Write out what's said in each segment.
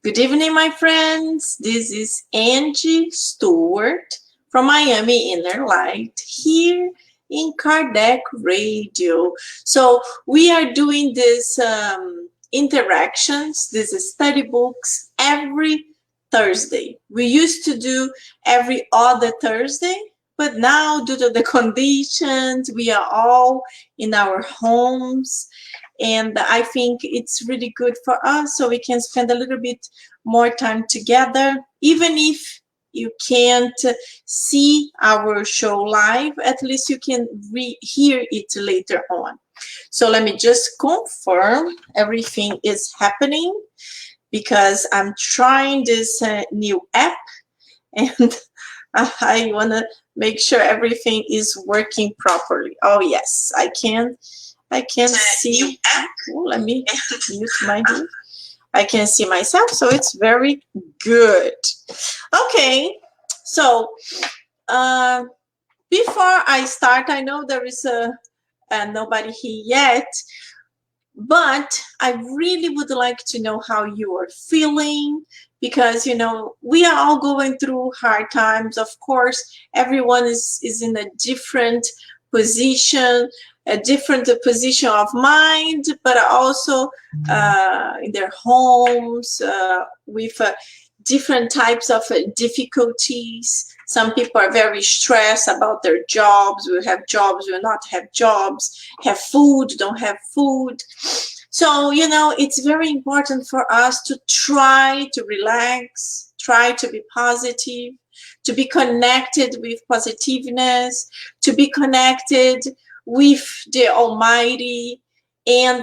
Good evening, my friends. This is Angie Stewart from Miami Inner Light here in Kardec Radio. So we are doing this interactions, these study books every Thursday. We used to do every other Thursday, but now due to the conditions, we are all in our homes. And I think it's really good for us so we can spend a little bit more time together. Even if you can't see our show live, at least you can hear it later on. So let me just confirm everything is happening because I'm trying this new app and I want to make sure everything is working properly. Oh, yes, I can see. Oh, let me use my view. I can see myself, so it's very good. Okay, so before I start, I know there is nobody here yet, but I really would like to know how you are feeling because, you know, we are all going through hard times. Of course, everyone is in a different position, a different position of mind, but also in their homes with different types of difficulties. Some people are very stressed about their jobs. We have jobs, we will not have jobs, have food, don't have food. So, you know, it's very important for us to try to relax, try to be positive, to be connected with positiveness, to be connected with the Almighty. And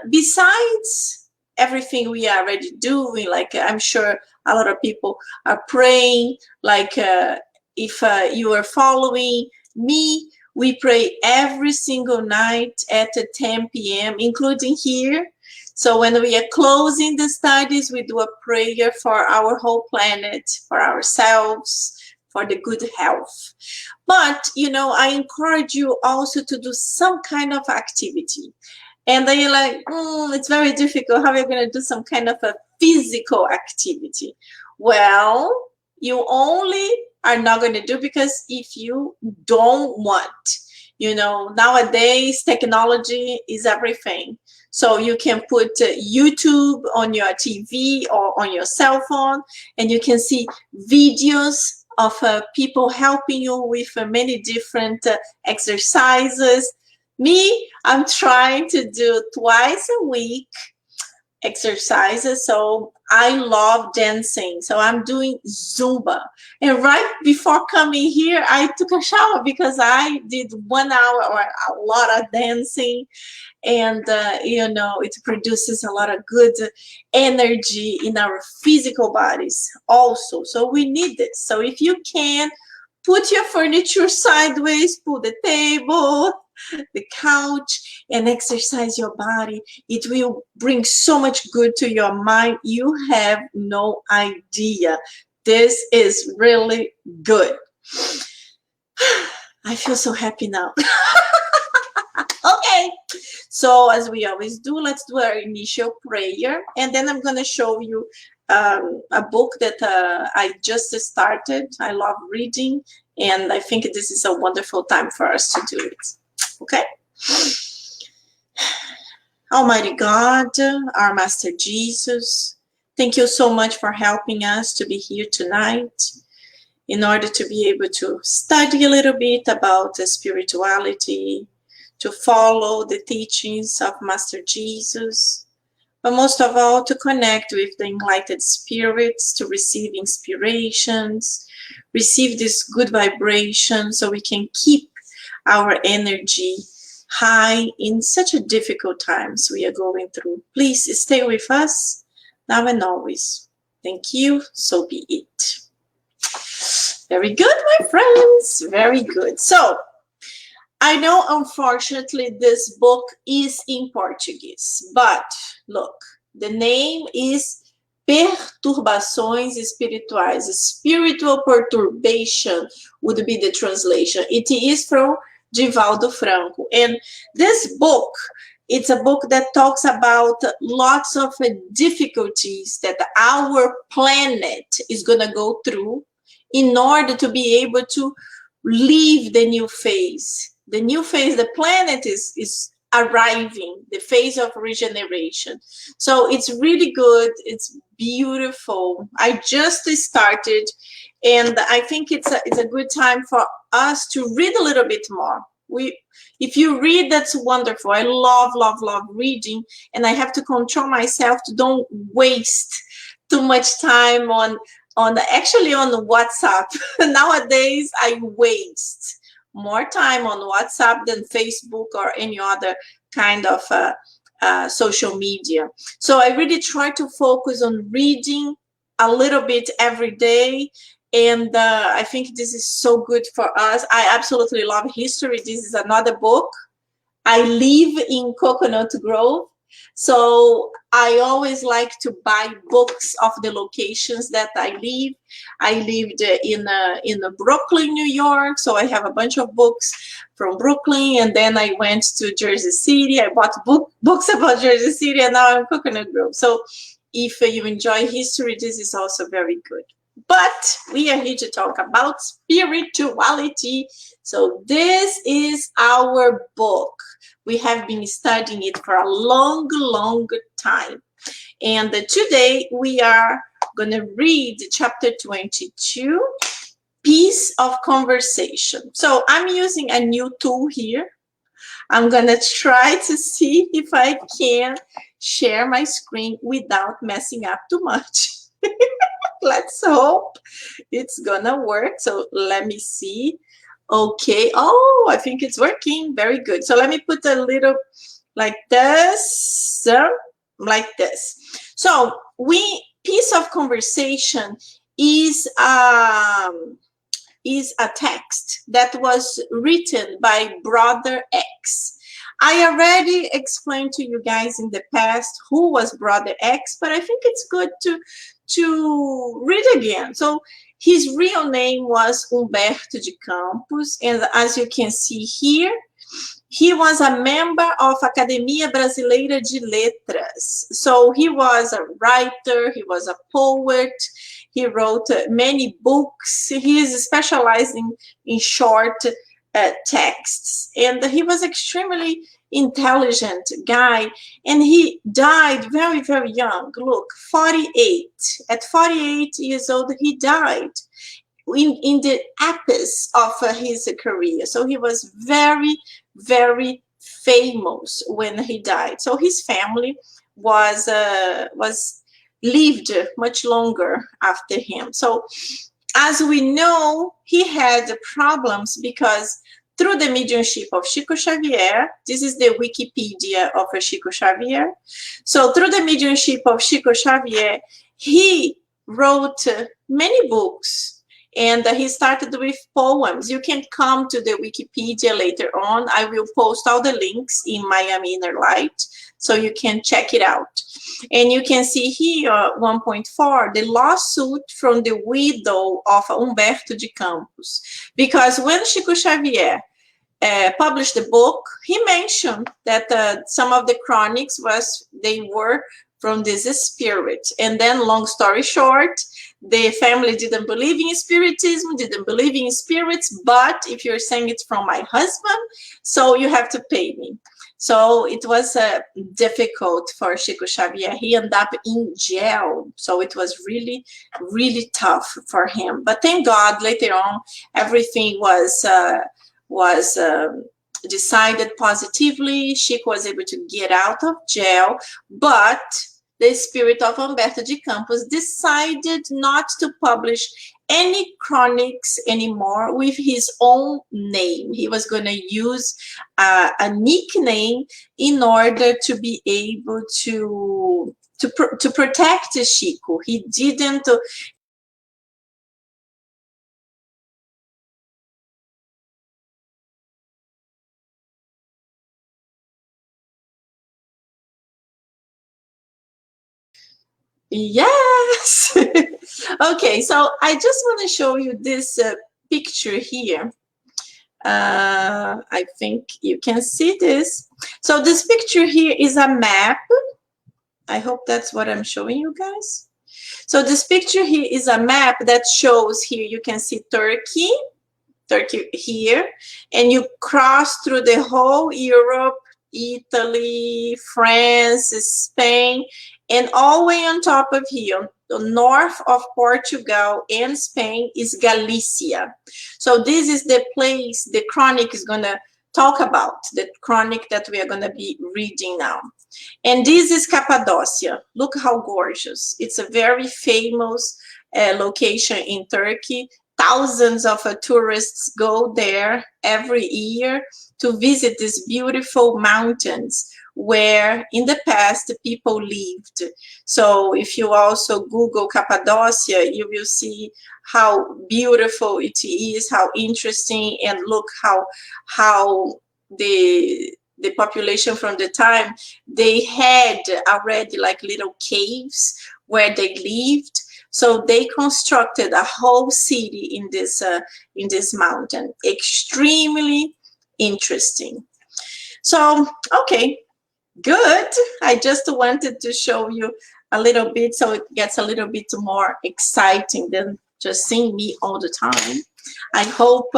besides everything we are already doing, like I'm sure a lot of people are praying, like if you are following me, we pray every single night at 10 p.m., including here. So when we are closing the studies, we do a prayer for our whole planet, for ourselves, for the good health. But, you know, I encourage you also to do some kind of activity. And then you're like, it's very difficult. How are you going to do some kind of a physical activity? Well, you only are not going to do because if you don't want. You know, nowadays technology is everything. So you can put YouTube on your TV or on your cell phone, and you can see videos of people helping you with many different exercises. Me, I'm trying to do twice a week exercises. So I love dancing. So I'm doing Zumba. And right before coming here, I took a shower because I did 1 hour or a lot of dancing. And, you know, it produces a lot of good energy in our physical bodies also. So we need this. So if you can, put your furniture sideways, put the table, the couch, and exercise your body. It will bring so much good to your mind. You have no idea. This is really good. I feel so happy now. Okay, so as we always do, let's do our initial prayer, and then I'm going to show you a book that I just started. I love reading, and I think this is a wonderful time for us to do it. Okay? Almighty God, our Master Jesus, thank you so much for helping us to be here tonight in order to be able to study a little bit about spirituality, to follow the teachings of Master Jesus, but most of all, to connect with the enlightened spirits, to receive inspirations, receive this good vibration so we can keep our energy high in such a difficult times we are going through. Please stay with us now and always. Thank you. So be it. Very good, my friends. Very good. So, I know, unfortunately, this book is in Portuguese, but look, the name is Perturbações Espirituais. Spiritual perturbation would be the translation. It is from Divaldo Franco. And this book It's a book that talks about lots of difficulties that our planet is going to go through in order to be able to leave the new phase. The new phase, the planet is arriving, the phase of regeneration. So it's really good. It's beautiful. I just started, and I think it's a good time for us to read a little bit more. If you read, that's wonderful. I love reading, and I have to control myself to don't waste too much time on WhatsApp. Nowadays, I waste more time on WhatsApp than Facebook or any other kind of social media. So I really try to focus on reading a little bit every day. And I think this is so good for us. I absolutely love history. This is another book. I live in Coconut Grove, so I always like to buy books of the locations that I live. I lived in Brooklyn, New York, so I have a bunch of books from Brooklyn, and then I went to Jersey City. I bought books about Jersey City, and now I'm Coconut Grove. So if you enjoy history, this is also very good. But we are here to talk about spirituality. So this is our book. We have been studying it for a long time. And today we are going to read chapter 22, Piece of Conversation. So I'm using a new tool here. I'm going to try to see if I can share my screen without messing up too much. Let's hope it's gonna work. So let me see. Okay. Oh, I think it's working. Very good. So let me put a little like this, like this. So Piece of Conversation is a text that was written by Brother X. I already explained to you guys in the past who was Brother X, but I think it's good to read again. So his real name was Humberto de Campos, and as you can see here, he was a member of Academia Brasileira de Letras. So he was a writer, he was a poet, he wrote many books. He is specializing in short texts, and he was extremely intelligent guy, and he died very young. Look, 48. At 48 years old, he died in the apex of his career. So he was very famous when he died. So his family was lived much longer after him. So as we know, he had problems because through the mediumship of Chico Xavier, this is the Wikipedia of Chico Xavier. So through the mediumship of Chico Xavier, he wrote many books, and he started with poems. You can come to the Wikipedia later on. I will post all the links in Miami Inner Light, so you can check it out. And you can see here, 1.4, the lawsuit from the widow of Humberto de Campos. Because when Chico Xavier published the book, he mentioned that some of the chronics were from this spirit. And then, long story short, the family didn't believe in Spiritism, didn't believe in spirits, but if you're saying it's from my husband, so you have to pay me. So it was difficult for Chico Xavier. He ended up in jail. So it was really tough for him. But thank God, later on, everything was decided positively. Chico was able to get out of jail, but the spirit of Humberto de Campos decided not to publish any chronics anymore with his own name. He was going to use a nickname in order to be able to protect Chico. He didn't. Yes. Okay, so I just want to show you this picture here. I think you can see this. So this picture here is a map. I hope that's what I'm showing you guys. So this picture here is a map that shows here, you can see Turkey here, and you cross through the whole Europe, Italy, France, Spain, and all the way on top of here, the north of Portugal and Spain is Galicia. So this is the place the chronic is going to talk about, the chronic that we are going to be reading now. And this is Cappadocia. Look how gorgeous. It's a very famous location in Turkey. Thousands of tourists go there every year to visit these beautiful mountains where in the past people lived. So if you also Google Cappadocia, you will see how beautiful it is, how interesting, and look how the population from the time, they had already like little caves where they lived. So they constructed a whole city in this mountain. Extremely interesting. So, okay, good. I just wanted to show you a little bit so it gets a little bit more exciting than just seeing me all the time. I hope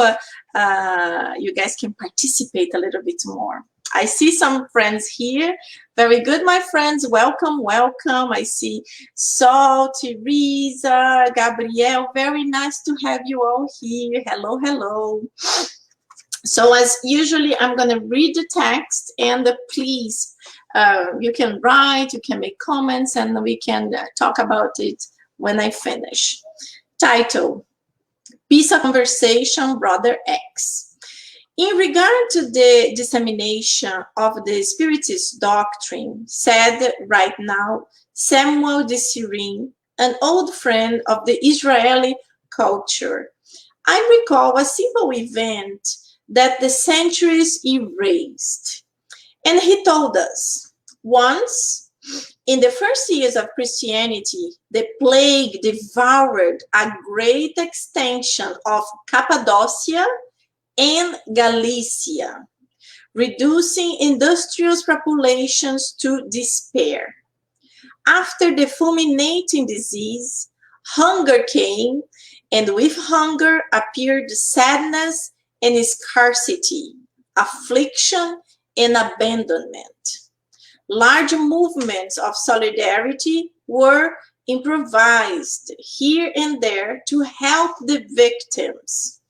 you guys can participate a little bit more. I see some friends here. Very good, my friends. Welcome, welcome. I see Sol, Teresa, Gabrielle. Very nice to have you all here. Hello, hello. So as usually, I'm going to read the text, and please, you can write, you can make comments, and we can talk about it when I finish. Title, Piece of Conversation, Brother X. In regard to the dissemination of the Spiritist doctrine, said right now Samuel de Sirin, an old friend of the Israeli culture, I recall a simple event that the centuries erased. And he told us, once, in the first years of Christianity, the plague devoured a great extension of Cappadocia and Galicia, reducing industrious populations to despair. After the fulminating disease, hunger came, and with hunger appeared sadness and scarcity, affliction and abandonment. Large movements of solidarity were improvised here and there to help the victims.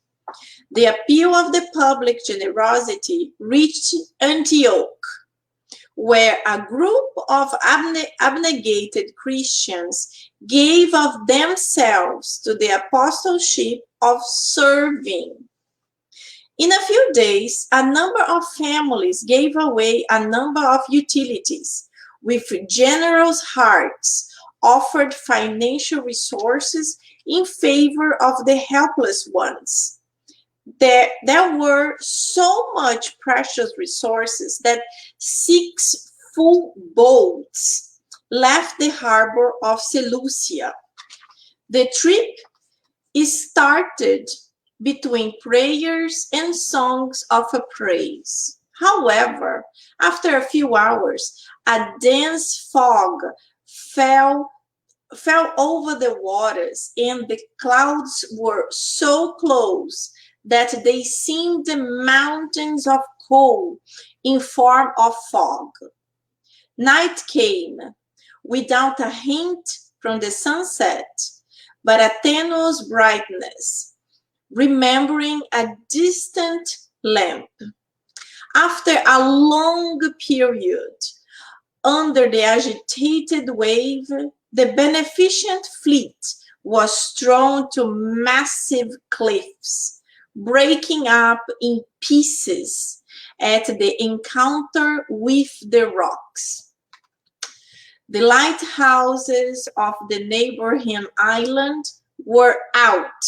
The appeal of the public generosity reached Antioch, where a group of abnegated Christians gave of themselves to the apostleship of serving. In a few days, a number of families gave away a number of utilities, with generous hearts, offered financial resources in favor of the helpless ones. There were so much precious resources that 6 full boats left the harbor of Seleucia. The trip is started between prayers and songs of praise. However, after a few hours, a dense fog fell over the waters, and the clouds were so close that they seemed mountains of coal in form of fog. Night came without a hint from the sunset, but a tenuous brightness, remembering a distant lamp. After a long period, under the agitated wave, the beneficent fleet was thrown to massive cliffs, breaking up in pieces at the encounter with the rocks. The lighthouses of the neighboring island were out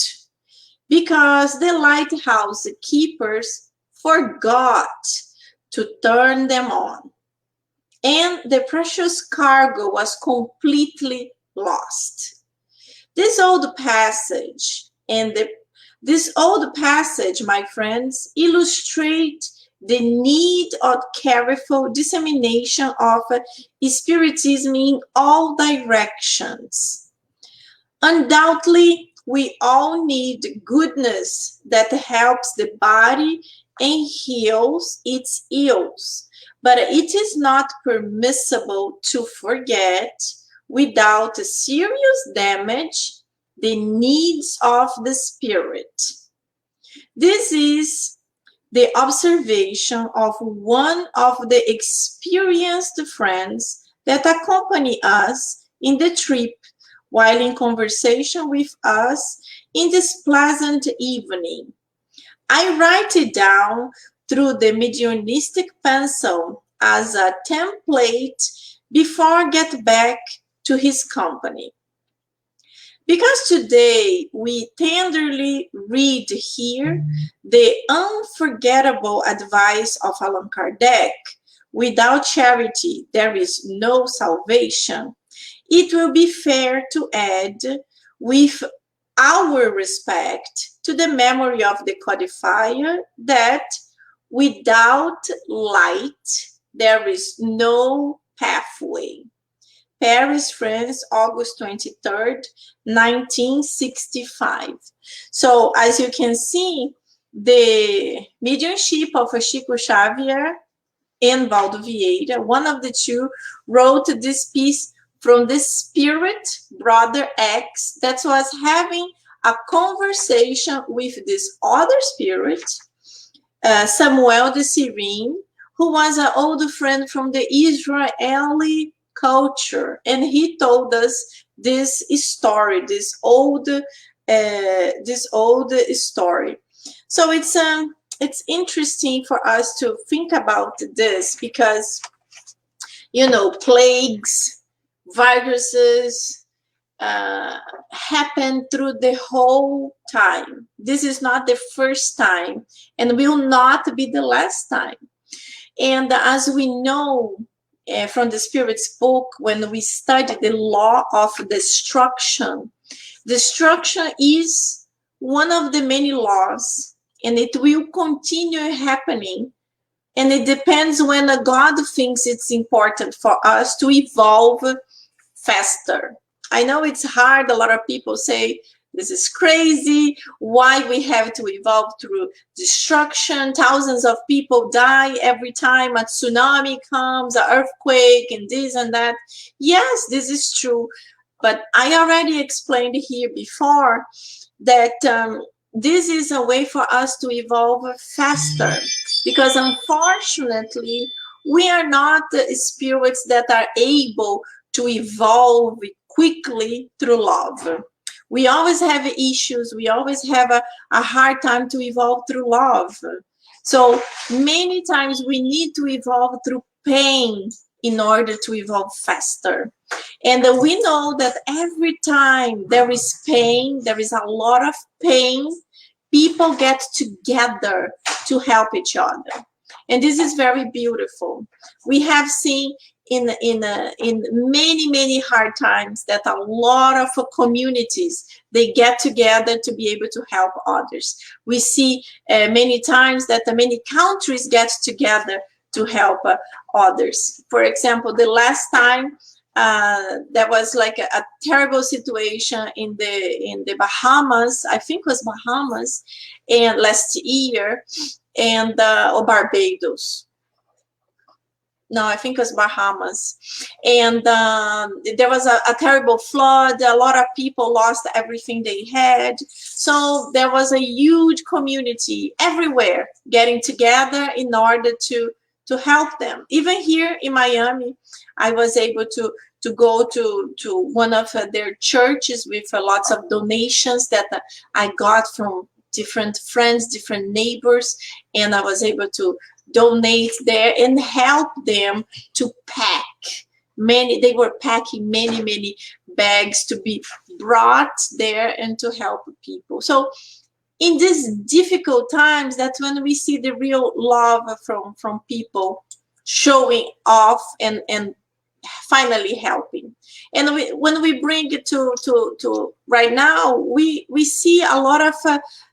because the lighthouse keepers forgot to turn them on, and the precious cargo was completely lost. This old passage and the This old passage, my friends, illustrates the need of careful dissemination of Spiritism in all directions. Undoubtedly, we all need goodness that helps the body and heals its ills. But it is not permissible to forget, without serious damage, the needs of the spirit. This is the observation of one of the experienced friends that accompany us in the trip, while in conversation with us in this pleasant evening. I write it down through the mediumistic pencil as a template before I get back to his company. Because today we tenderly read here the unforgettable advice of Allan Kardec, without charity there is no salvation, it will be fair to add, with our respect to the memory of the codifier, that without light there is no pathway. Paris, France, August 23rd, 1965. So as you can see, the mediumship of Chico Xavier and Valdo Vieira, one of the two, wrote this piece from the spirit, Brother X, that was having a conversation with this other spirit, Samuel de Sirene, who was an old friend from the Israeli culture, and he told us this story, this old story. So it's interesting for us to think about this, because plagues, viruses happen through the whole time. This is not the first time and will not be the last time. And as we know from the Spirit's book, when we study the law of destruction is one of the many laws, and it will continue happening. And it depends when God thinks it's important for us to evolve faster. I know it's hard. A lot of people say, this is crazy. Why we have to evolve through destruction? Thousands of people die every time a tsunami comes, an earthquake, and this and that. Yes, this is true. But I already explained here before that this is a way for us to evolve faster. Because unfortunately, we are not the spirits that are able to evolve quickly through love. We always have issues. We always have a hard time to evolve through love. So many times we need to evolve through pain in order to evolve faster. And we know that every time there is pain, there is a lot of pain, people get together to help each other. And this is very beautiful. We have seen in many hard times that a lot of communities, they get together to be able to help others. We see many times that many countries get together to help others. For example, the last time there was like a terrible situation in the Bahamas, I think it was Bahamas, and last year, and or Barbados. No, I think it was Bahamas. And there was a terrible flood. A lot of people lost everything they had. So there was a huge community everywhere getting together in order to help them. Even here in Miami, I was able to go to one of their churches with lots of donations that I got from different friends, different neighbors, and I was able to donate there and help them to pack. They were packing many bags to be brought there and to help people. So in these difficult times, that's when we see the real love from people showing off and finally helping. And when we bring it to right now, we see a lot of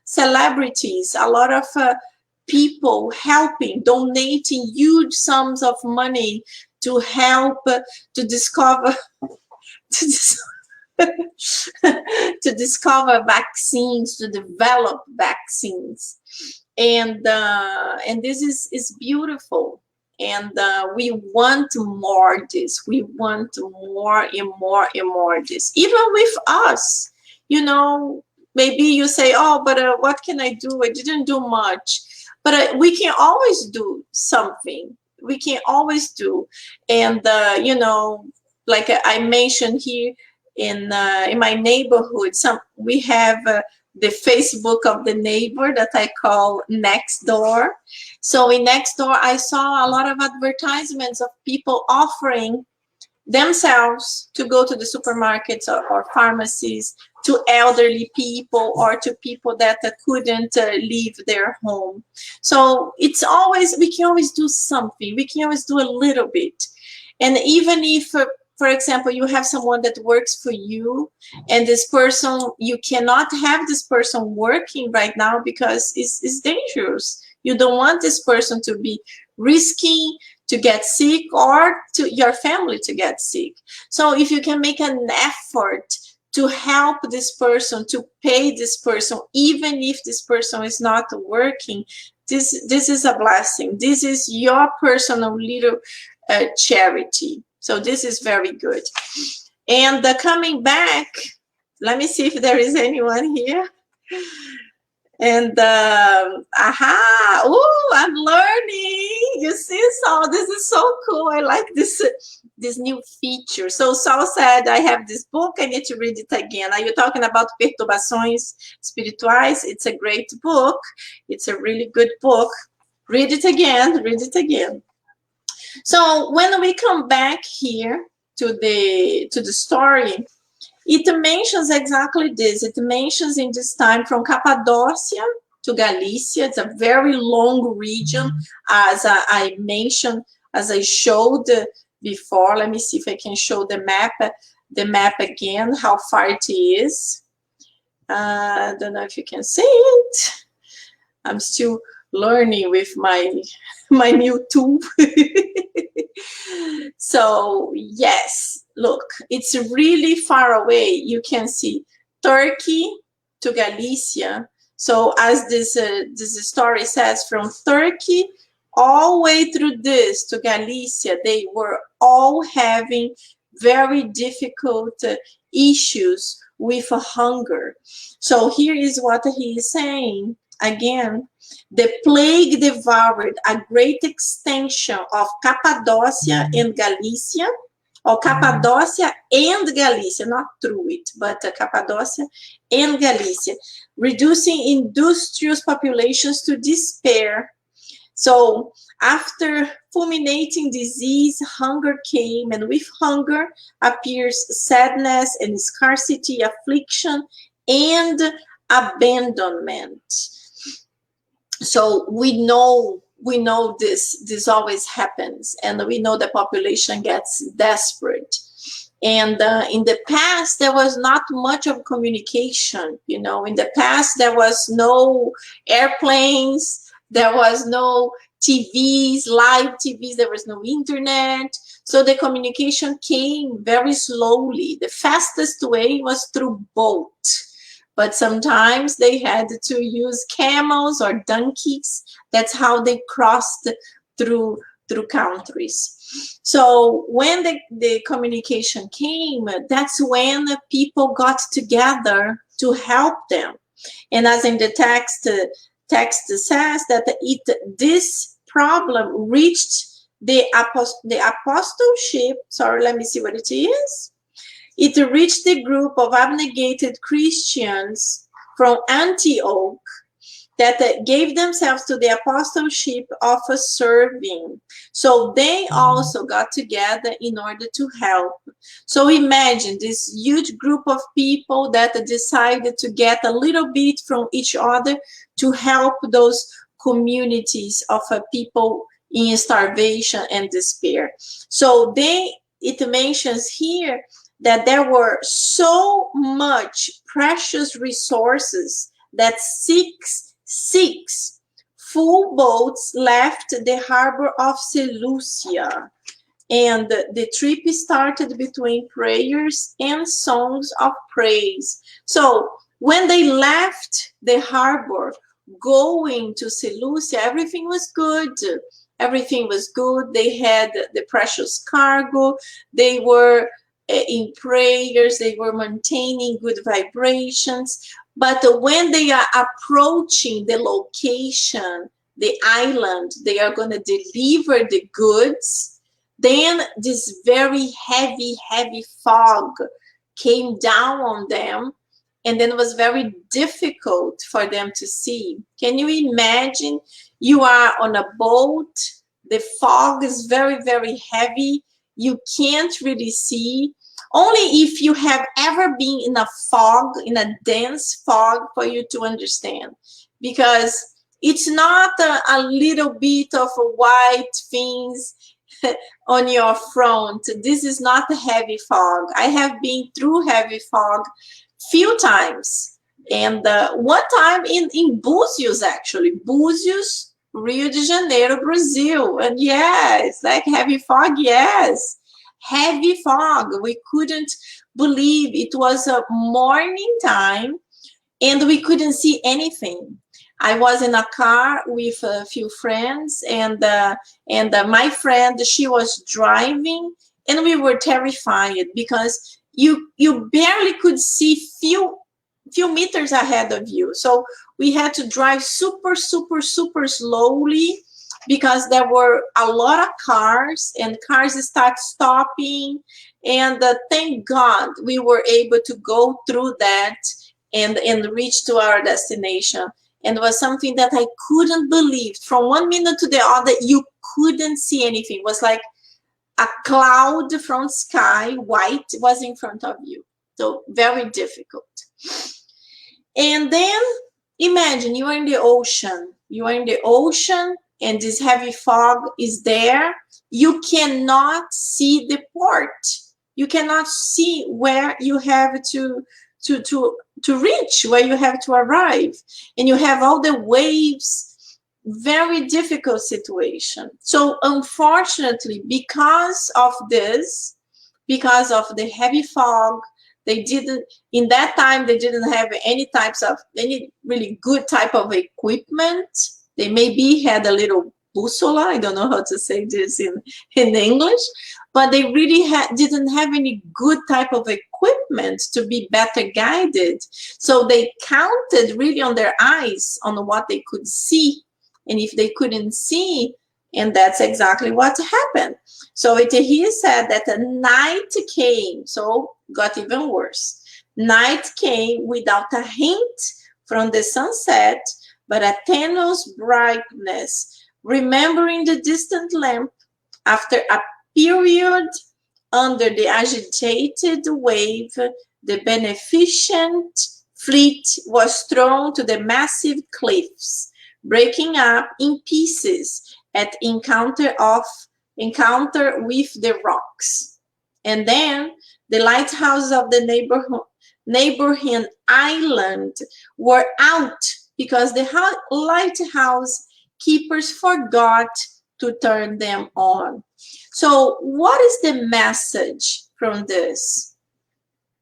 celebrities, a lot of people helping, donating huge sums of money to help to discover to, to discover vaccines, to develop vaccines, and this is beautiful. And we want more this. We want more and more and more this. Even with us, you know, maybe you say, "Oh, but what can I do? I didn't do much." But we can always do something. We can always do, and you know, like I mentioned here in my neighborhood, we have the Facebook of the neighbor that I call Next Door. So in Next Door, I saw a lot of advertisements of people offering themselves to go to the supermarkets or pharmacies to elderly people or to people that couldn't leave their home. So it's always, we can always do something. We can always do a little bit. And even if, for example, you have someone that works for you, and this person, you cannot have this person working right now because it's dangerous. You don't want this person to be risking to get sick or to your family to get sick. So if you can make an effort to help this person, to pay this person, even if this person is not working, this is a blessing. This is your personal little charity. So this is very good. And coming back, let me see if there is anyone here. And aha, oh, I'm learning. You see, Saul, this is so cool. I like this new feature. So Saul said, I have this book, I need to read it again. Are you talking about Perturbações Espirituais? It's a great book. It's a really good book. Read it again, read it again. So when we come back here to the story, it mentions exactly this. It mentions in this time from Cappadocia to Galicia. It's a very long region, as I mentioned, as I showed before. Let me see if I can show the map again, how far it is. I don't know if you can see it. I'm still learning with my new tool. So yes, look, it's really far away. You can see Turkey to Galicia. So as this story says, from Turkey all the way through this to Galicia, they were all having very difficult issues with hunger. So here is what he is saying again. The plague devoured a great extension of Cappadocia and Galicia, or Cappadocia and Galicia, not through it, but Cappadocia and Galicia, reducing industrious populations to despair. So after fulminating disease, hunger came, and with hunger appears sadness and scarcity, affliction, and abandonment. So we know this always happens, and we know the population gets desperate. And in the past, there was not much of communication. You know, in the past, there was no airplanes, there was no TVs, live TVs, there was no internet. So the communication came very slowly. The fastest way was through boat. But sometimes they had to use camels or donkeys. That's how they crossed through countries. So when the communication came, that's when the people got together to help them. And as in the text says that this problem reached the apostleship. Sorry, let me see what it is. It reached the group of abnegated Christians from Antioch that gave themselves to the apostleship of serving. So they also got together in order to help. So imagine this huge group of people that decided to get a little bit from each other to help those communities of people in starvation and despair. So it mentions here that there were so much precious resources that six full boats left the harbor of Seleucia, and the trip started between prayers and songs of praise. So when they left the harbor going to Seleucia, everything was good. Everything was good. They had the precious cargo. They were in prayers. They were maintaining good vibrations. But when they are approaching the location, the island, they are going to deliver the goods. Then this very heavy fog came down on them, and then it was very difficult for them to see. Can you imagine? You are on a boat, the fog is very heavy, you can't really see. Only if you have ever been in a fog, in a dense fog, for you to understand. Because it's not a little bit of white things on your front. This is not a heavy fog. I have been through heavy fog few times. And one time in Búzios, actually. Búzios, Rio de Janeiro, Brazil. And yeah, it's like heavy fog, yes. Heavy fog. We couldn't believe it was a morning time and we couldn't see anything. I was in a car with a few friends, and my friend, she was driving, and we were terrified because you barely could see few meters ahead of you. So we had to drive super slowly because there were a lot of cars, and cars start stopping. And thank God we were able to go through that and reach to our destination. And it was something that I couldn't believe. From one minute to the other, you couldn't see anything. It was like a cloud from sky, white, was in front of you. So very difficult. And then imagine you are in the ocean. You are in the ocean and this heavy fog is there. You cannot see the port. You cannot see where you have to reach, where you have to arrive. And you have all the waves, very difficult situation. So unfortunately, because of this, because of the heavy fog, they didn't, in that time, they didn't have any really good type of equipment. They maybe had a little bussola, I don't know how to say this in English, but they really didn't have any good type of equipment to be better guided. So they counted really on their eyes, on what they could see. And if they couldn't see, and that's exactly what happened. So he said that a night came, so got even worse. Night came without a hint from the sunset, but a tenuous brightness, remembering the distant lamp after a period under the agitated wave, the beneficent fleet was thrown to the massive cliffs, breaking up in pieces at encounter with the rocks. And then the lighthouses of the neighboring island were out because the lighthouse keepers forgot to turn them on. So what is the message from this?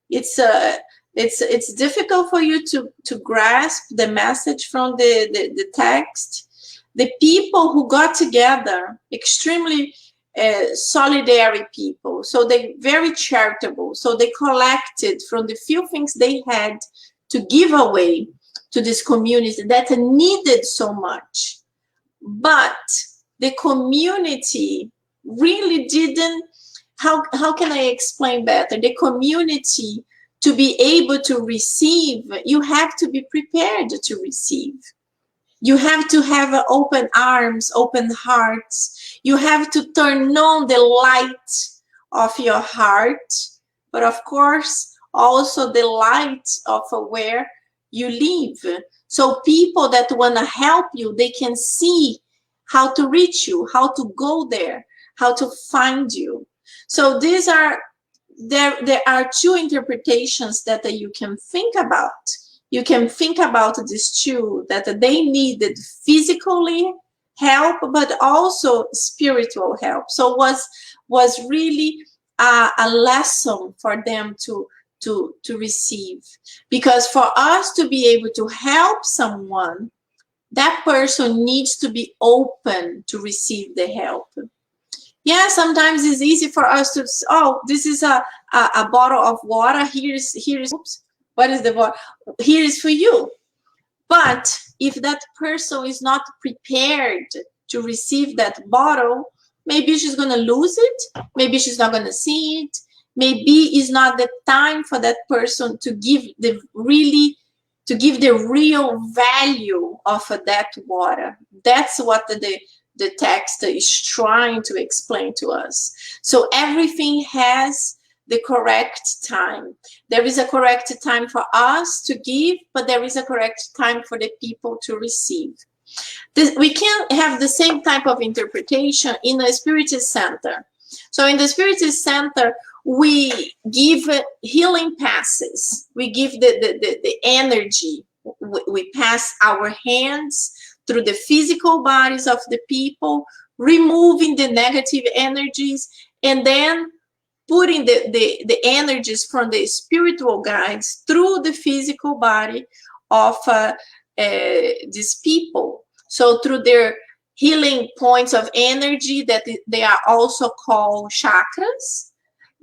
It's difficult for you to grasp the message from the text. The people who got together, extremely solidary people, so they very charitable, so they collected from the few things they had to give away to this community that needed so much. But the community really didn't, how can I explain better? The community, to be able to receive, you have to be prepared to receive. You have to have open arms, open hearts. You have to turn on the light of your heart, but of course, also the light of where you live. So people that want to help you, they can see how to reach you, how to go there, how to find you. So these are, there are two interpretations that you can think about. you can think about these two, that they needed physically help, but also spiritual help. So was really a lesson for them to receive. Because for us to be able to help someone, that person needs to be open to receive the help. Yeah, sometimes it's easy for us to, oh, this is a bottle of water. Here's, oops, what is the bottle? Here is for you. But if that person is not prepared to receive that bottle, maybe she's going to lose it. Maybe she's not going to see it. Maybe it's not the time for that person to give the real value of that water. That's what the text is trying to explain to us. So everything has the correct time. There is a correct time for us to give, but there is a correct time for the people to receive. We can't have the same type of interpretation in a Spiritist center. So in the Spiritist center, we give healing passes. We give the energy. We pass our hands through the physical bodies of the people, removing the negative energies, and then putting the energies from the spiritual guides through the physical body of these people. So through their healing points of energy, that they are also called chakras,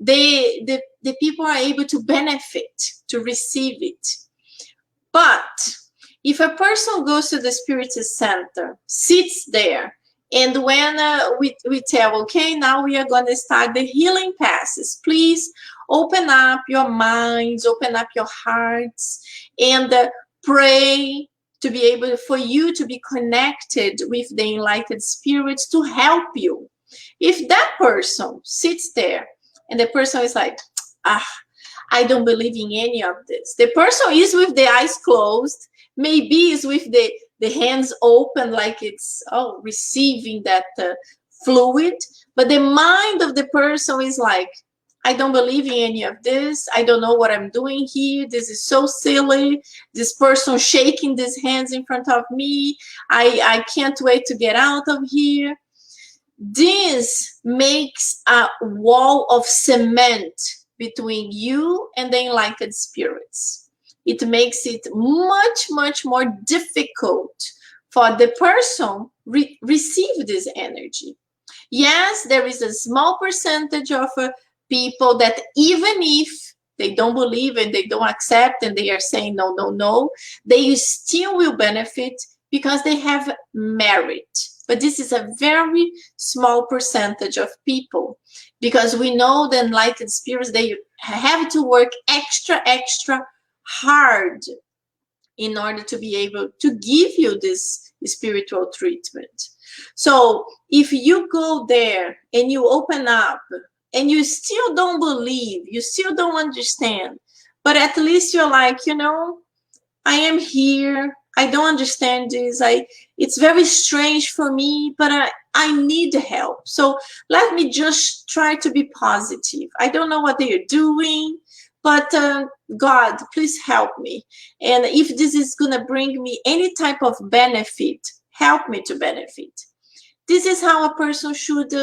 the people are able to benefit, to receive it. But if a person goes to the Spiritist center, sits there, and when we tell, okay, now we are going to start the healing passes, please open up your minds, open up your hearts, and pray to be able for you to be connected with the enlightened spirits to help you. If that person sits there and the person is like, I don't believe in any of this. The person is with the eyes closed, maybe is with the hands open, like it's receiving that fluid, but the mind of the person is like, I don't believe in any of this. I don't know what I'm doing here. This is so silly. This person shaking these hands in front of me. I can't wait to get out of here. This makes a wall of cement between you and the enlightened spirits. It makes it much, much more difficult for the person receive this energy. Yes, there is a small percentage of people that even if they don't believe and they don't accept and they are saying no, no, no, they still will benefit because they have merit. But this is a very small percentage of people, because we know the enlightened spirits, they have to work extra, extra hard in order to be able to give you this spiritual treatment. So if you go there and you open up and you still don't believe, you still don't understand, but at least you're like, I am here. I don't understand this. It's very strange for me, but I need help. So let me just try to be positive. I don't know what they are doing, but God, please help me. And if this is going to bring me any type of benefit, help me to benefit. This is how a person should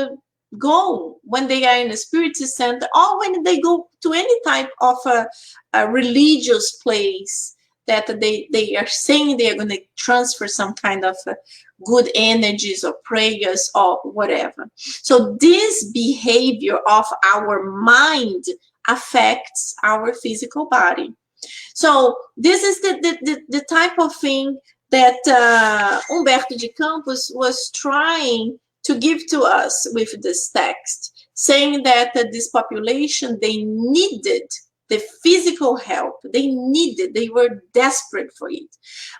go when they are in a Spiritist center, or when they go to any type of a religious place that they are saying they are going to transfer some kind of good energies or prayers or whatever. So this behavior of our mind affects our physical body. So this is the type of thing that Humberto de Campos was trying to give to us with this text, saying that this population, they needed the physical help. They were desperate for it.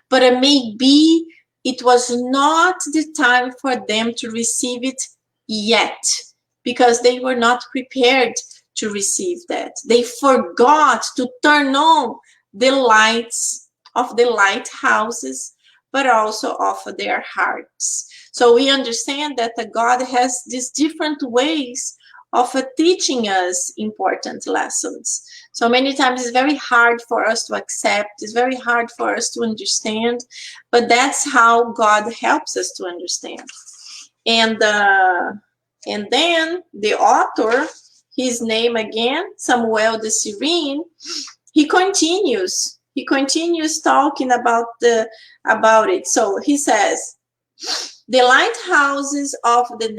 But maybe it was not the time for them to receive it yet, because they were not prepared to receive that. They forgot to turn on the lights of the lighthouses, but also of their hearts. So we understand that God has these different ways of teaching us important lessons. So many times it's very hard for us to accept, it's very hard for us to understand, but that's how God helps us to understand. And then the author, his name again, Samuel de Serene, he continues talking about it. So he says, the lighthouses of the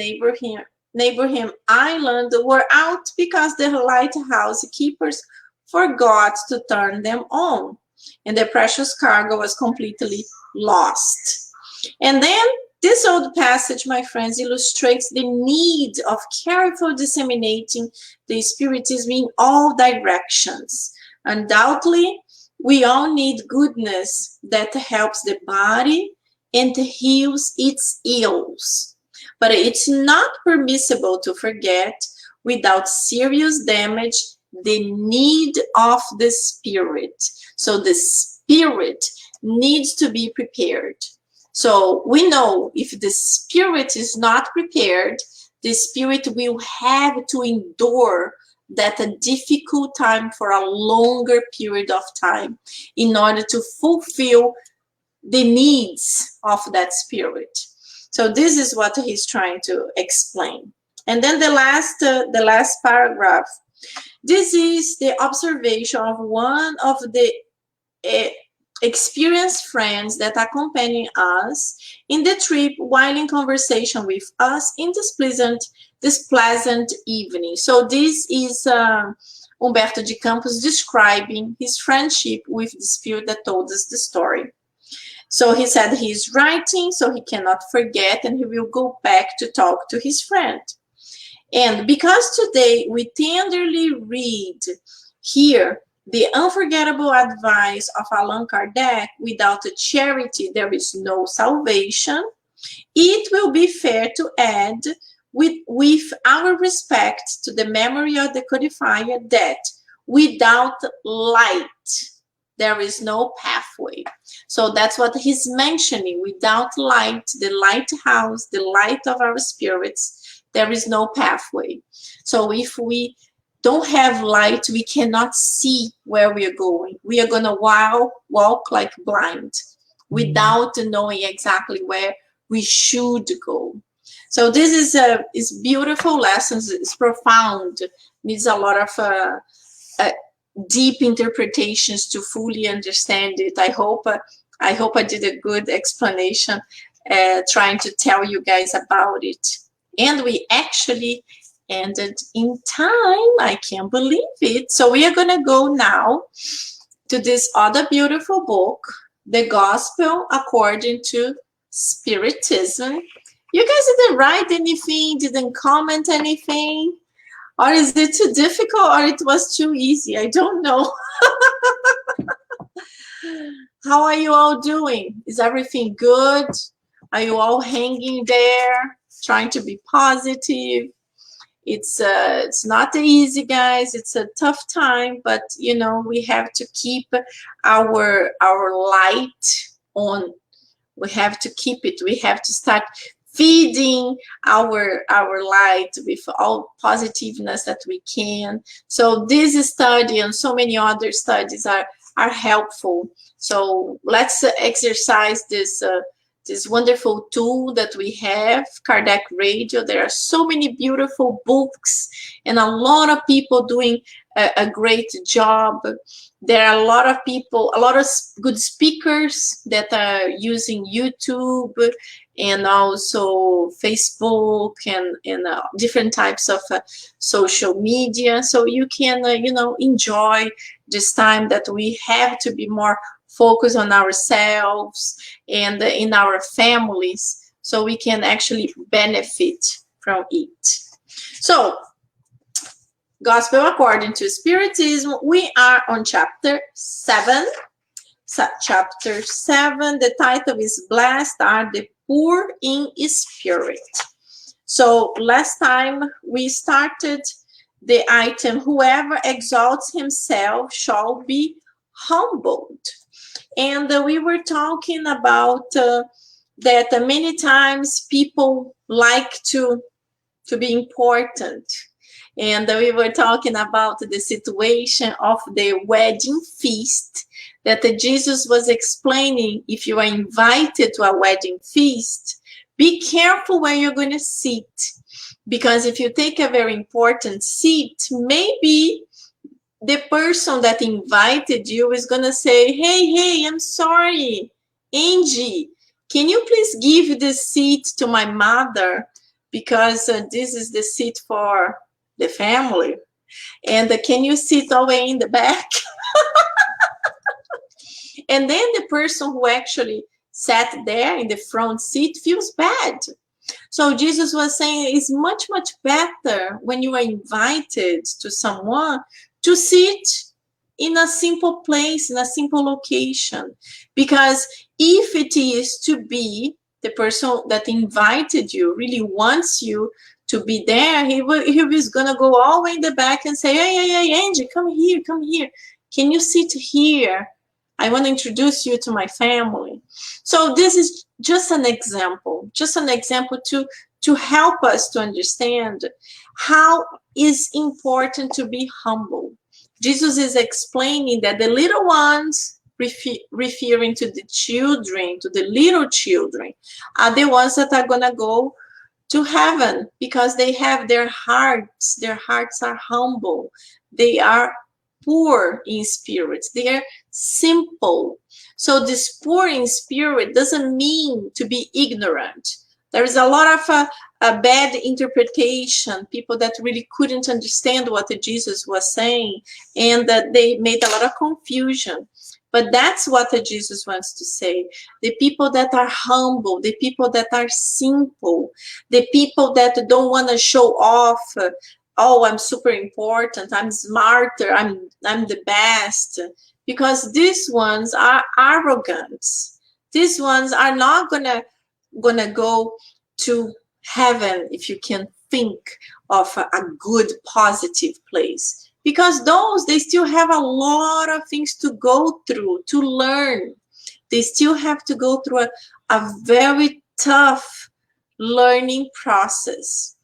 neighboring island were out because the lighthouse keepers forgot to turn them on, and the precious cargo was completely lost. And then this old passage, my friends, illustrates the need of careful disseminating the Spiritism in all directions. Undoubtedly, we all need goodness that helps the body and heals its ills. But it's not permissible to forget, without serious damage, the need of the spirit. So the spirit needs to be prepared. So we know if the spirit is not prepared, the spirit will have to endure that a difficult time for a longer period of time in order to fulfill the needs of that spirit. So this is what he's trying to explain. And then the last paragraph. This is the observation of one of the experienced friends that accompany us in the trip while in conversation with us in this pleasant evening. So this is Humberto de Campos describing his friendship with the spirit that told us the story. So he said he's writing, so he cannot forget, and he will go back to talk to his friend. And because today we tenderly read here the unforgettable advice of Allan Kardec, without charity there is no salvation, it will be fair to add, with our respect to the memory of the codifier, that without light there is no pathway. So that's what he's mentioning. Without light, the lighthouse, the light of our spirits, there is no pathway. So if we don't have light, we cannot see where we are going. We are going to walk like blind without knowing exactly where we should go. So this is beautiful lessons. It's profound. Needs a lot of deep interpretations to fully understand it. I hope I did a good explanation, trying to tell you guys about it. And we actually ended in time. I can't believe it. So we are going to go now to this other beautiful book, The Gospel According to Spiritism. You guys didn't write anything, didn't comment anything, or is it too difficult, or it was too easy? I don't know. How are you all doing? Is everything good? Are you all hanging there, trying to be positive? It's not easy, guys. It's a tough time, but you know, we have to keep our light on. We have to keep it. We have to start feeding our light with all positiveness that we can. So this study and so many other studies are helpful. So let's exercise this wonderful tool that we have, Kardec Radio. There are so many beautiful books and a lot of people doing a great job. There are a lot of people, a lot of good speakers that are using YouTube and also Facebook and different types of social media. So you can, enjoy this time that we have to be more focused on ourselves and in our families, so we can actually benefit from it. So, Gospel According to Spiritism, we are on chapter 7. Chapter 7, the title is Blessed Are the Poor in Spirit. So last time we started the item, whoever exalts himself shall be humbled. And we were talking about that many times people like to be important. And we were talking about the situation of the wedding feast that Jesus was explaining. If you are invited to a wedding feast, be careful where you're going to sit. Because if you take a very important seat, maybe the person that invited you is going to say, hey, I'm sorry, Angie, can you please give the seat to my mother? Because this is the seat for the family. And can you sit all the way in the back? And then the person who actually sat there in the front seat feels bad. So Jesus was saying it's much, much better when you are invited to someone to sit in a simple place, in a simple location. Because if it is to be the person that invited you really wants you to be there, he was going to go all the way in the back and say, hey, Angie, come here. Can you sit here? I want to introduce you to my family. So this is just an example to help us to understand how is important to be humble. Jesus is explaining that the little ones, referring to the children, to the little children, are the ones that are going to go to heaven because they have their hearts are humble. They are poor in spirit. They are simple. So this poor in spirit doesn't mean to be ignorant. There is a lot of a bad interpretation, people that really couldn't understand what Jesus was saying, and that they made a lot of confusion. But that's what Jesus wants to say. The people that are humble, the people that are simple, the people that don't want to show off, oh, I'm super important, I'm smarter, I'm the best. Because these ones are arrogant. These ones are not gonna go to heaven if you can think of a good, positive place. Because those, they still have a lot of things to go through, to learn. They still have to go through a very tough learning process.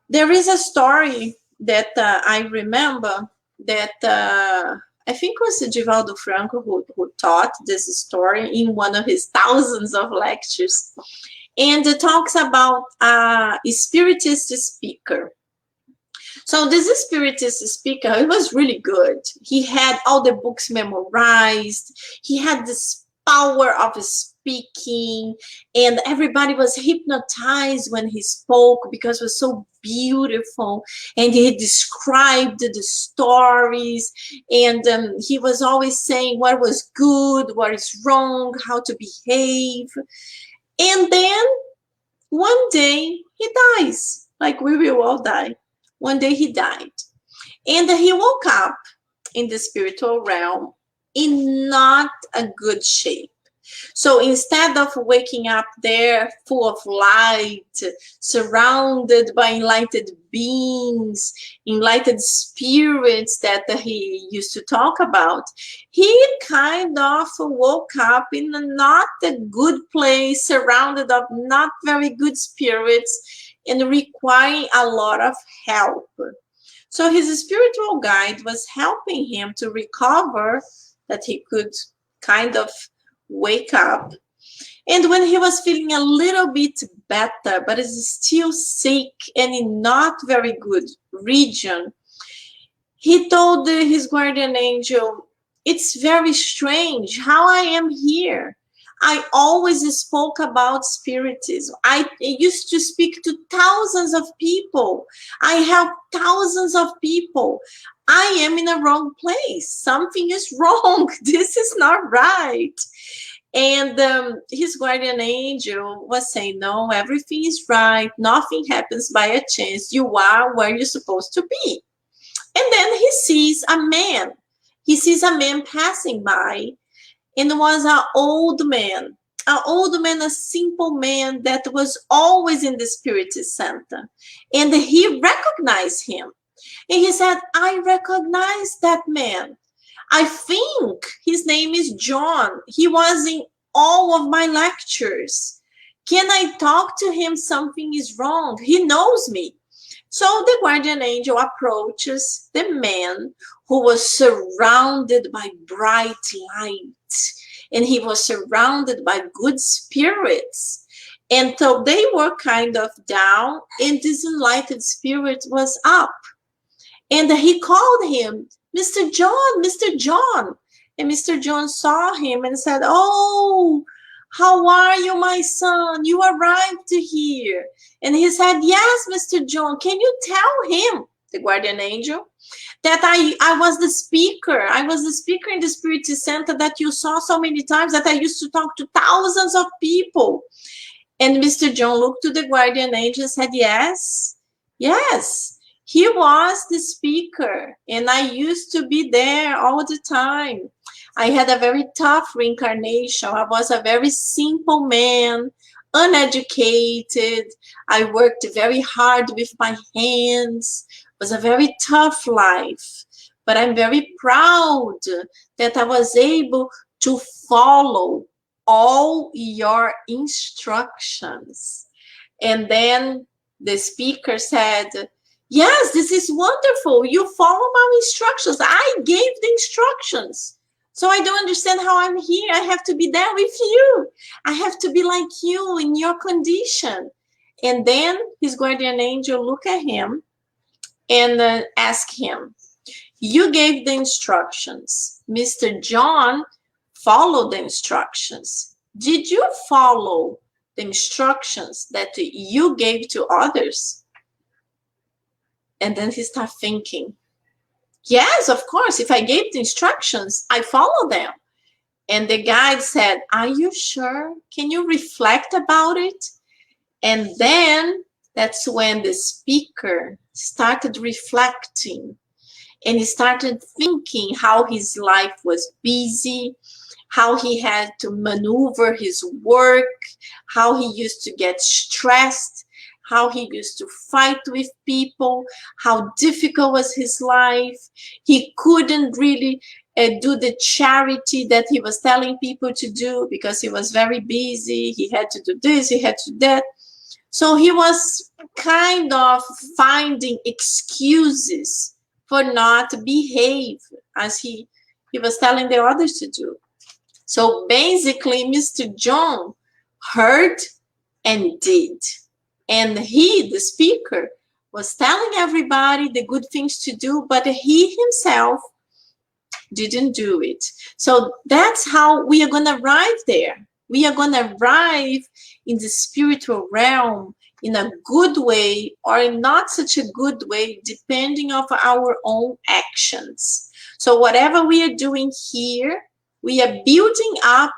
There is a story that I remember that I think it was Divaldo Franco who taught this story in one of his thousands of lectures. And it talks about a Spiritist speaker. So this Spiritist speaker, he was really good. He had all the books memorized. He had this power of speaking, and everybody was hypnotized when he spoke because it was so beautiful. And he described the stories, and he was always saying what was good, what is wrong, how to behave. And then one day he dies, like we will all die. One day he died. And he woke up in the spiritual realm in not a good shape. So instead of waking up there full of light, surrounded by enlightened beings, enlightened spirits that he used to talk about, he kind of woke up in not a good place, surrounded of not very good spirits, and requiring a lot of help. So his spiritual guide was helping him to recover, that he could kind of wake up. And when he was feeling a little bit better, but is still sick and in not very good region, he told his guardian angel, it's very strange how I am here. I always spoke about Spiritism. I used to speak to thousands of people. I help thousands of people. I am in a wrong place. Something is wrong. This is not right. And his guardian angel was saying, no, everything is right. Nothing happens by a chance. You are where you're supposed to be. And then he sees a man. He sees a man passing by, and was an old man, a simple man that was always in the Spirit Center. And he recognized him. And he said, I recognize that man. I think his name is John. He was in all of my lectures. Can I talk to him? Something is wrong. He knows me. So the guardian angel approaches the man who was surrounded by bright light, and he was surrounded by good spirits. And so they were kind of down, and this enlightened spirit was up. And he called him, Mr. John, Mr. John. And Mr. John saw him and said, "Oh, how are you, my son? You arrived here." And he said, "Yes, Mr. John, can you tell him," the guardian angel, "that I was the speaker. I was the speaker in the Spirit Center that you saw so many times, that I used to talk to thousands of people." And Mr. John looked to the guardian angel and said, "Yes, yes. He was the speaker, and I used to be there all the time. I had a very tough reincarnation. I was a very simple man, uneducated. I worked very hard with my hands. It was a very tough life. But I'm very proud that I was able to follow all your instructions." And then the speaker said, "Yes, this is wonderful. You follow my instructions. I gave the instructions. So I don't understand how I'm here. I have to be there with you. I have to be like you in your condition." And then his guardian angel looked at him and asked him, "You gave the instructions. Mr. John followed the instructions. Did you follow the instructions that you gave to others?" And then he started thinking, "Yes, of course. If I gave the instructions, I follow them." And the guide said, "Are you sure? Can you reflect about it?" And then that's when the speaker started reflecting, and he started thinking how his life was busy, how he had to maneuver his work, how he used to get stressed, how he used to fight with people, how difficult was his life. He couldn't really do the charity that he was telling people to do because he was very busy. He had to do this, he had to do that. So he was kind of finding excuses for not behave as he was telling the others to do. So basically, Mr. John heard and did. And he, the speaker, was telling everybody the good things to do, but he himself didn't do it. So that's how we are going to arrive there. We are going to arrive in the spiritual realm in a good way or in not such a good way, depending on our own actions. So whatever we are doing here, we are building up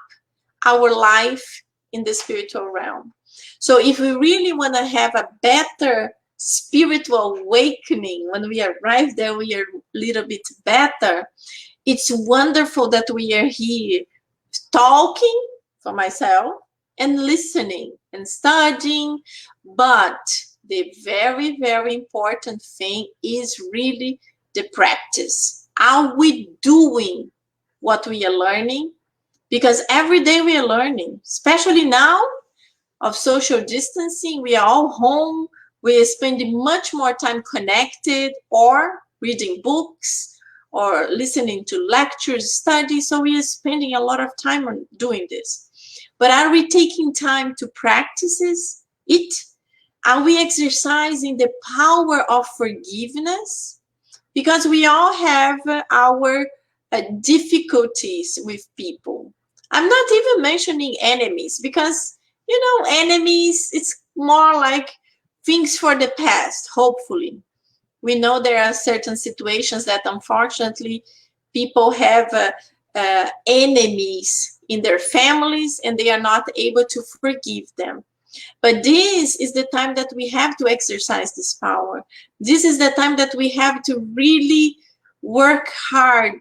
our life in the spiritual realm. So if we really want to have a better spiritual awakening, when we arrive there, we are a little bit better. It's wonderful that we are here talking for myself and listening and studying. But the very, very important thing is really the practice. Are we doing what we are learning? Because every day we are learning, especially now of social distancing. We are all home. We are spending much more time connected or reading books or listening to lectures, studies. So we are spending a lot of time on doing this. But are we taking time to practice it? Are we exercising the power of forgiveness? Because we all have our difficulties with people. I'm not even mentioning enemies because, enemies, it's more like things for the past, hopefully. We know there are certain situations that unfortunately people have enemies in their families and they are not able to forgive them. But this is the time that we have to exercise this power. This is the time that we have to really work hard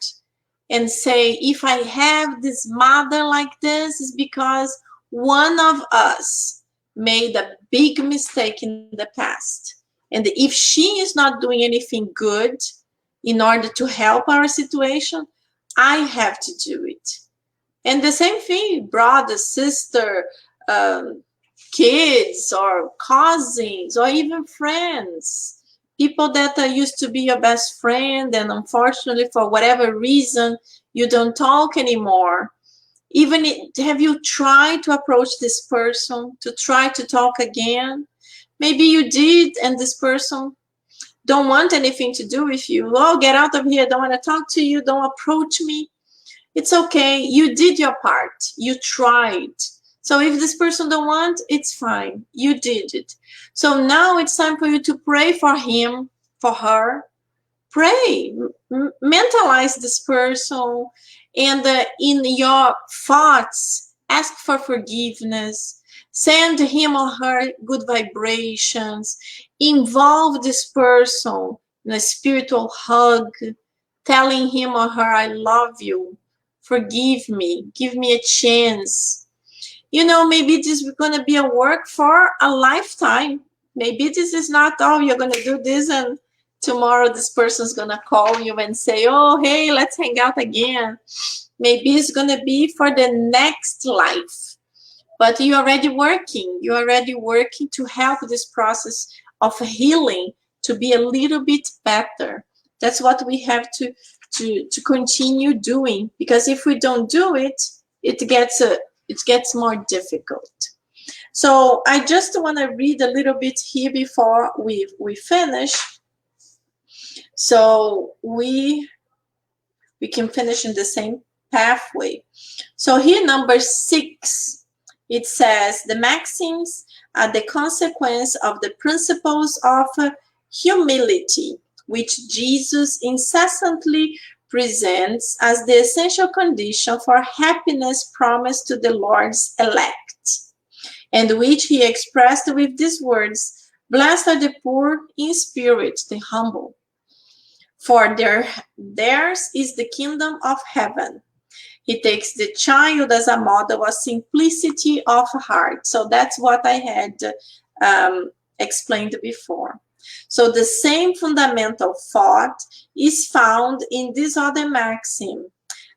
and say, if I have this mother like this, it's because one of us made a big mistake in the past. And if she is not doing anything good in order to help our situation, I have to do it. And the same thing, brother, sister, kids or cousins or even friends. people that used to be your best friend, and unfortunately, for whatever reason, you don't talk anymore. Have you tried to approach this person to try to talk again? Maybe you did, and this person don't want anything to do with you. Oh, get out of here. Don't want to talk to you. Don't approach me. It's okay. You did your part. You tried. So if this person don't want, it's fine. You did it. So now it's time for you to pray for him, for her. Pray. Mentalize this person. And in your thoughts, ask for forgiveness. Send him or her good vibrations. Involve this person in a spiritual hug, telling him or her, I love you. Forgive me. Give me a chance. You know, maybe this is going to be a work for a lifetime. Maybe this is not, oh, you're going to do this and tomorrow this person's going to call you and say, oh, hey, let's hang out again. Maybe it's going to be for the next life. But you're already working. You're already working to help this process of healing to be a little bit better. That's what we have to continue doing, because if we don't do it, it gets more difficult. So I just want to read a little bit here before we finish, so we can finish in the same pathway. So here, number 6, it says the maxims are the consequence of the principles of humility, which Jesus incessantly presents as the essential condition for happiness promised to the Lord's elect, and which he expressed with these words, blessed are the poor in spirit, the humble, for theirs is the kingdom of heaven. He takes the child as a model of simplicity of heart. So that's what I had explained before. So the same fundamental thought is found in this other maxim.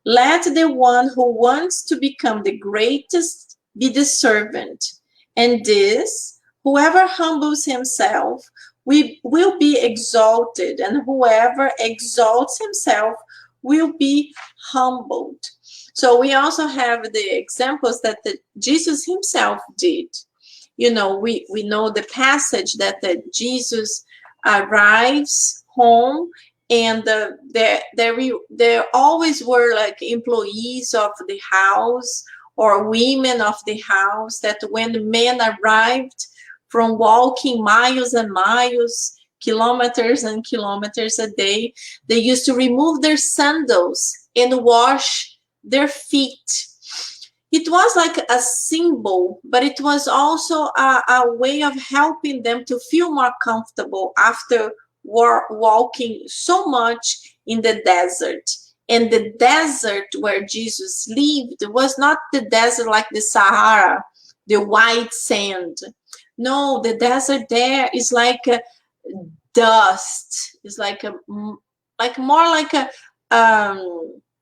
Let the one who wants to become the greatest be the servant. And this, whoever humbles himself will be exalted, and whoever exalts himself will be humbled. So we also have the examples that Jesus himself did. You know, we know the passage that Jesus arrives home, and there always were like employees of the house or women of the house that when men arrived from walking miles and miles, kilometers and kilometers a day, they used to remove their sandals and wash their feet. It was like a symbol, but it was also a way of helping them to feel more comfortable after walking so much in the desert. And the desert where Jesus lived was not the desert like the Sahara, the white sand. No, the desert there is like dust. It's like more like a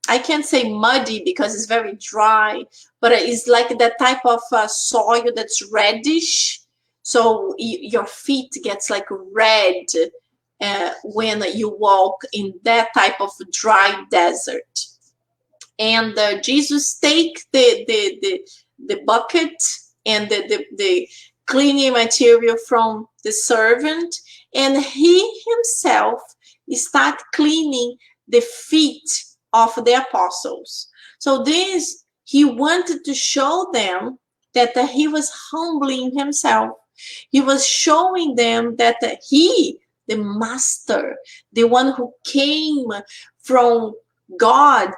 I can't say muddy because it's very dry, but it's like that type of soil that's reddish. So your feet gets like red when you walk in that type of dry desert. And Jesus take the bucket and the cleaning material from the servant, and he himself start cleaning the feet of the apostles. So this, he wanted to show them that he was humbling himself. He was showing them that he, the master, the one who came from God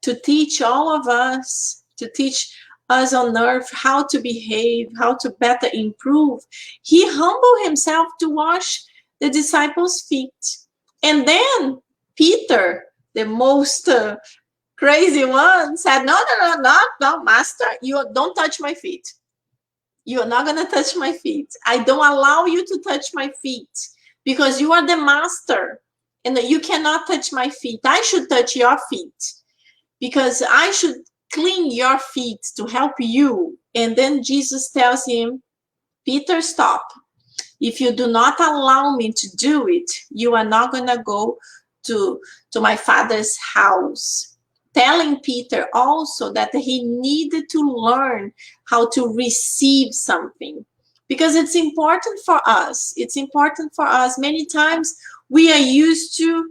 to teach all of us, to teach us on earth how to behave, how to better improve, he humbled himself to wash the disciples' feet. And then Peter, the most crazy one, said, no, master, you don't touch my feet. You're not going to touch my feet. I don't allow you to touch my feet because you are the master and you cannot touch my feet. I should touch your feet because I should clean your feet to help you. And then Jesus tells him, Peter, stop. If you do not allow me to do it, you are not going to go to my Father's house. Telling Peter also that he needed to learn how to receive something, because it's important for us. It's important for us. Many times we are used to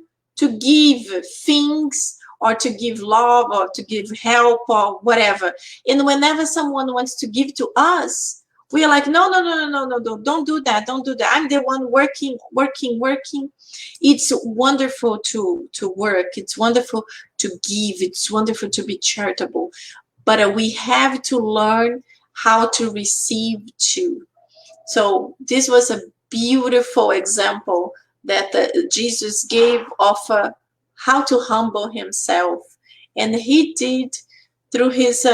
give things, or to give love, or to give help, or whatever. And whenever someone wants to give to us, we are like, no, no, no, no, no, no, don't do that, don't do that. I'm the one working. It's wonderful to work. It's wonderful to give. It's wonderful to be charitable. But we have to learn how to receive too. So this was a beautiful example that Jesus gave of how to humble himself, and he did through his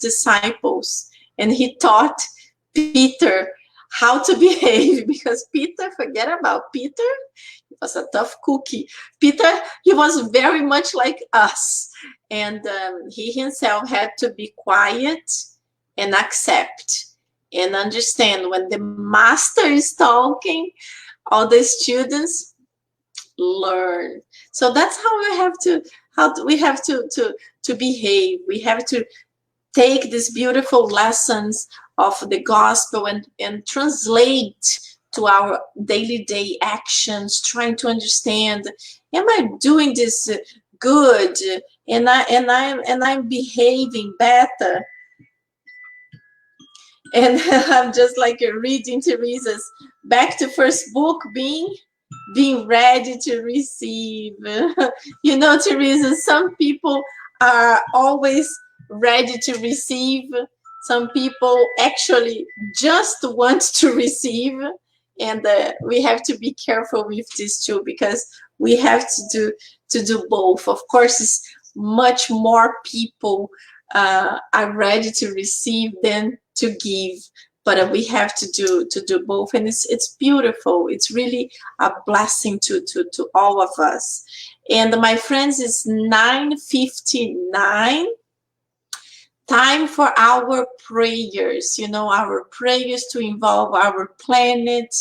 disciples, and he taught Peter how to behave, because Peter, forget about Peter, he was a tough cookie. Peter, he was very much like us, and he himself had to be quiet and accept and understand when the master is talking. All the students learn. So that's how we have to behave. We have to take these beautiful lessons of the gospel and translate to our day actions, trying to understand, am I doing this good, and I'm behaving better? And I'm just like reading Teresa's back to first book, being ready to receive. You know, Teresa, some people are always ready to receive. Some people actually just want to receive. And we have to be careful with this too, because we have to do both. Of course, it's much more people are ready to receive than to give, but we have to do both, and it's beautiful. It's really a blessing to all of us. And my friends, it's 9:59. Time for our prayers, you know, our prayers to involve our planet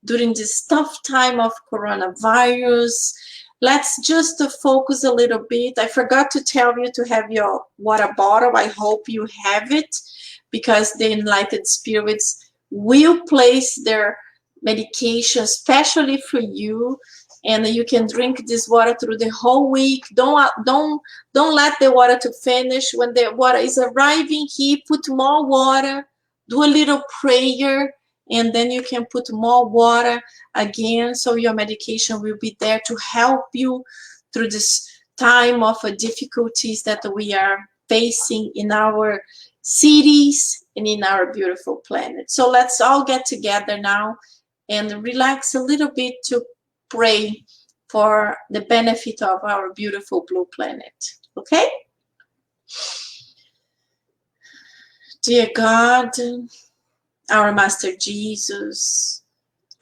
during this tough time of coronavirus. Let's just focus a little bit. I forgot to tell you to have your water bottle. I hope you have it, because the enlightened spirits will place their medication especially for you, and you can drink this water through the whole week. Don't let the water to finish. When the water is arriving here, put more water, do a little prayer, and then you can put more water again, so your medication will be there to help you through this time of difficulties that we are facing in our cities and in our beautiful planet. So let's all get together now and relax a little bit to pray for the benefit of our beautiful blue planet. Okay? Dear God, our Master Jesus,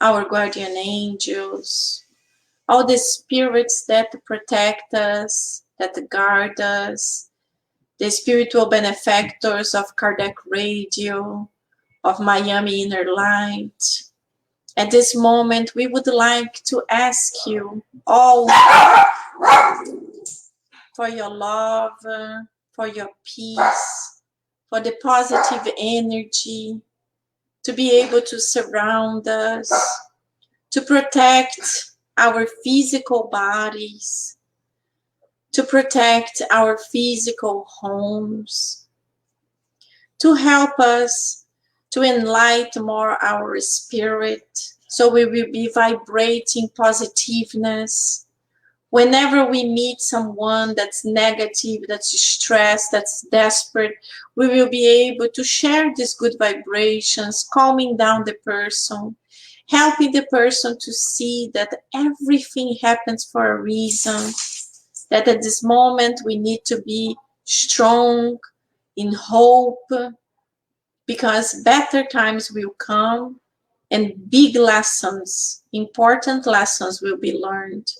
our guardian angels, all the spirits that protect us, that guard us, the spiritual benefactors of Kardec Radio, of Miami Inner Light. At this moment, we would like to ask you all for your love, for your peace, for the positive energy, to be able to surround us, to protect our physical bodies, to protect our physical homes, to help us to enlighten more our spirit, so we will be vibrating positiveness. Whenever we meet someone that's negative, that's stressed, that's desperate, we will be able to share these good vibrations, calming down the person, helping the person to see that everything happens for a reason, that at this moment we need to be strong in hope, because better times will come and big lessons, important lessons will be learned.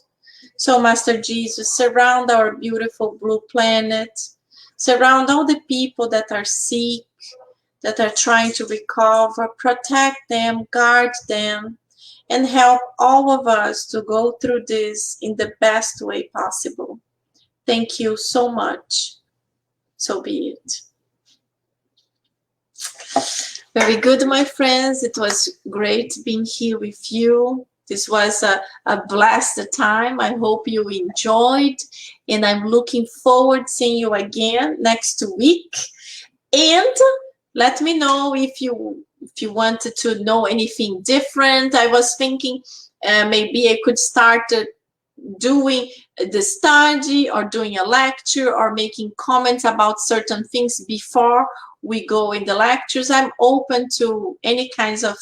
So, Master Jesus, surround our beautiful blue planet, surround all the people that are sick, that are trying to recover, protect them, guard them, and help all of us to go through this in the best way possible. Thank you so much. So be it. Very good, my friends. It was great being here with you. This was a blessed time. I hope you enjoyed, and I'm looking forward to seeing you again next week. And let me know if you wanted to know anything different. I was thinking maybe I could start doing the study or doing a lecture or making comments about certain things before we go in the lectures. I'm open to any kinds of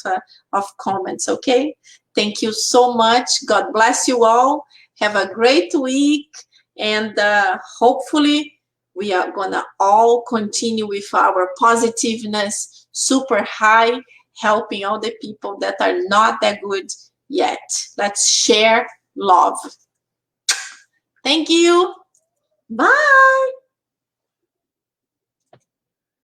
comments. Okay, thank you so much. God bless you all. Have a great week, and hopefully we are gonna all continue with our positiveness super high, helping all the people that are not that good yet. Let's share love. Thank you. Bye.